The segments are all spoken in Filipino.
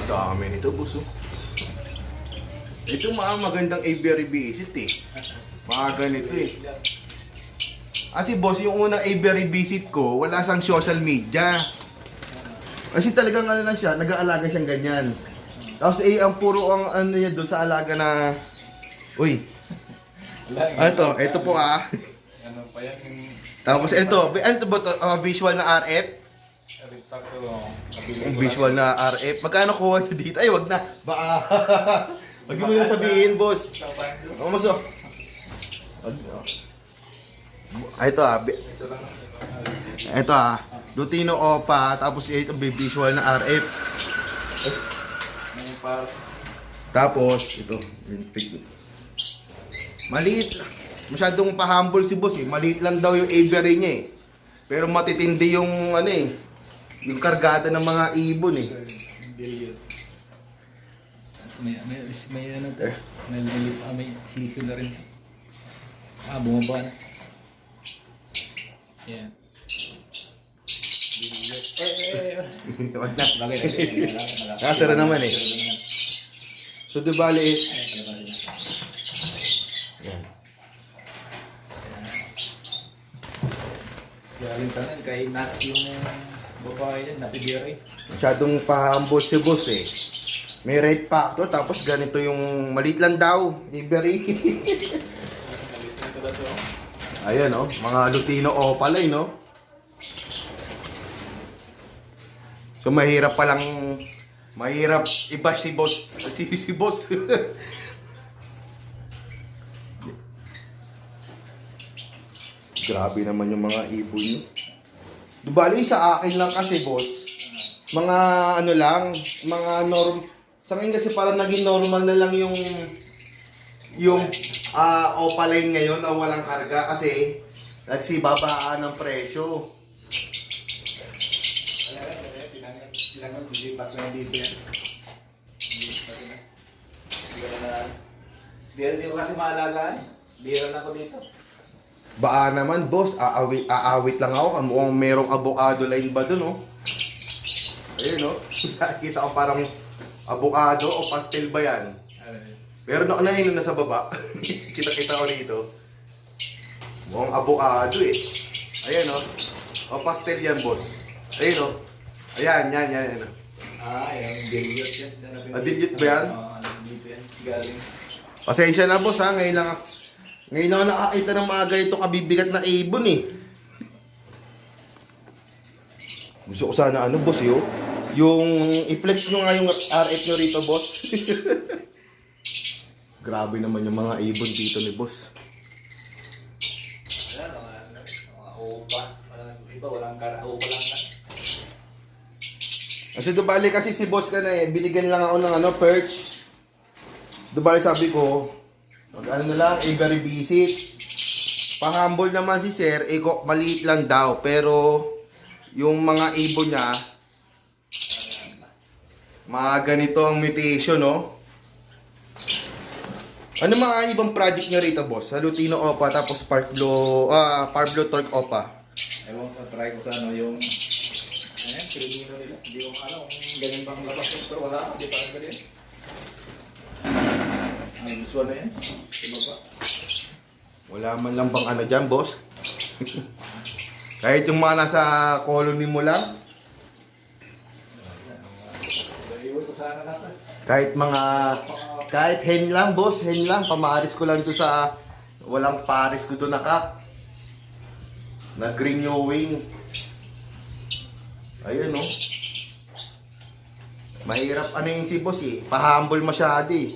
Dami nito, boss. Oh. Ito magandang aviary visit eh. Mga ganito eh. Kasi boss, yung unang aviary visit ko, wala sang social media. Kasi talagang ano lang siya, nag-aalaga siyang ganyan. Tapos ang puro ang ano niya doon sa alaga na... Uy. Ano to? Ito po ah. Ano pa yan? Tapos ito, ano to ba to? Visual na RF? Visual na RF. Magkano kuha nyo dito? Ay, wag na. Baka... Wag mo na sabihin, boss. Ako mo so. Ito ah. Ito ah. Lutino Opa, tapos ito visual na RF. Tapos ito, maliit. Masyadong pa-humble si boss eh. Maliit lang daw yung aviary niya eh. Pero matitindi yung ano eh. Yung kargada ng mga ibon eh. May ano to? May sisyo na rin. Bumaba na. Yan. Wag na. Kasara naman eh. So di bali eh. Yan. Galing sa nan kay Nas yung babae yan, nasa Jerry. Masyadong pa-humble si boss eh. May red factor tapos ganito yung maliit lang daw. Ibery. Ayan oh, mga Lutino Opal eh no. So mahirap iba si boss, si boss. Grabe naman yung mga ibon niyo. Dubali sa akin lang kasi boss. Mga ano lang, mga sa akin kasi parang naging normal na lang yung opaline ngayon na walang karga kasi nagsibabaan ng presyo. Dilipat na dito yan. Hindi ko kasi maalagaan eh. Bira na ako dito. Baka naman boss, aawit lang ako. Mukhang merong avocado line ba dun oh. Ayun oh. Nakikita ko parang avocado o pastel ba yan? Pero nakunahin na sa baba. Kita-kita ko dito. Mukhang avocado eh. Ayan oh. O pastel yan boss. Ayun oh. Ayan, yan. Ayan, dilute yan. Dilute ba yan? Dito yan, galing. Pasensya na boss ha, ngayon ako nakakita ng mga ganito kabibigat na ibon eh. Gusto ko sana ano boss yo, yung i-flex nyo nga yung RF nyo rito boss. Grabe naman yung mga ibon dito ni boss. Ayan, mga opa. Iba, walang opa lang na. Kasi dubali kasi si boss ka na eh, binigyan lang ako ng perch. Dubali sabi ko, ano na lang, aviary visit. Pang-humble naman si sir, maliit lang daw, pero yung mga ibon niya, mga ganito ang mutation, no? Ano mga ibang project niya rito, boss? Sa Lutino Opa, tapos Parblo Torque Opa. Ewan ko, try ko sa ano yung Pilipino nila. Hindi ko alam kung ganyan bang labas yun. Pero wala, hindi pa rin ganyan. Gusto na yan. Diba ba? Wala man lang bang ano dyan, boss? Kahit yung mga nasa colony mo lang. Kahit hen lang, boss. Hen lang. Pamaris ko lang doon sa... Walang paris ko doon nakak. Na green wing. Ayun, no? Mahirap ano yung si boss eh. Pa-humble masyado eh.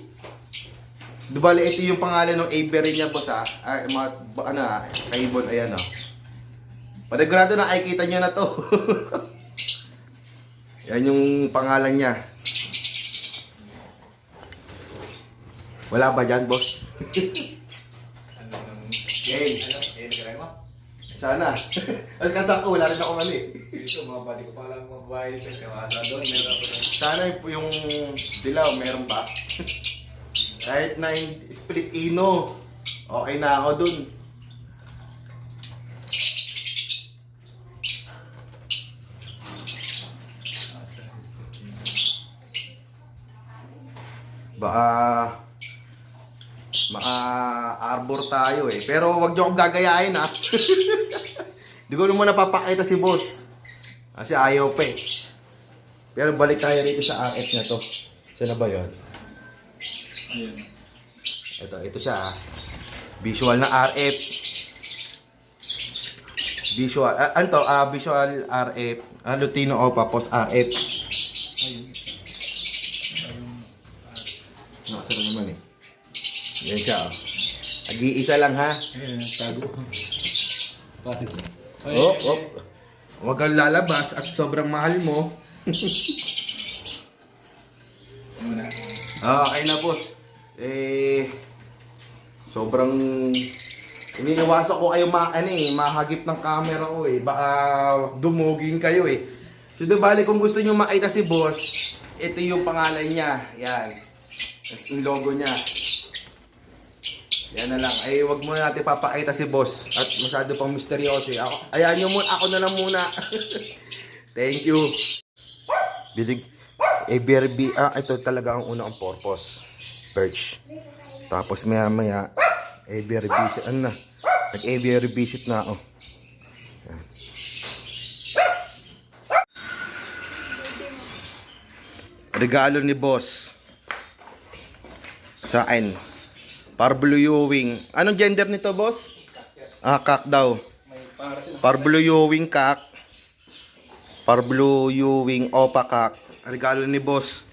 Dubali, ito yung pangalan ng aviary niya, boss ah. Ay, kaibon, ayan oh. Panigurado na, ay kita nyo na to. Yan yung pangalan niya. Wala ba dyan, boss? Sana. At kasako, wala rin ako mali. Ito, mga bali ko pa lang mga babae sa kawasa doon. Meron ako doon. Sana yung dilaw, meron pa. Kahit na yung split ino, okay na ako dun. Baka maka-arbor tayo eh. Pero wag niyo akong gagayahin ha. Hindi ko naman napapakita si boss. Kasi ayaw pa eh. Pero balik tayo rito sa RF na to. Saan na ba yun? Ayun. Ito siya ah. Visual na RF. Visual, visual RF. Lutino Opa, post RF. Nakasara naman eh. Yan siya oh. Nag-iisa lang ha. Ayun, tago. Bakit? Huwag kang lalabas at sobrang mahal mo. Muna. Okay na boss. Sobrang iniiwasan ko kayo mahagip ng camera ko eh. Baka dumugin kayo eh. So bali kung gusto nyo makita si boss, ito yung pangalan niya. Yan. Tapos yung logo niya. Yan na lang. Wag muna natin papakita si boss. At masyado pang misteryoso eh. Ayan nyo muna. Ako na lang muna. Thank you. Bilig. ABRB. Ito talaga ang unang purpose. Perch. Tapos maya-maya, ABR visit. Ano na? Nag-ABR visit na ako. Yan. Regalo ni boss. Sa akin. Parbluyowing. Anong gender nito, boss? Kak daw. Parbluyowing kak. Parbluyowing opa kak. Regalo ni boss.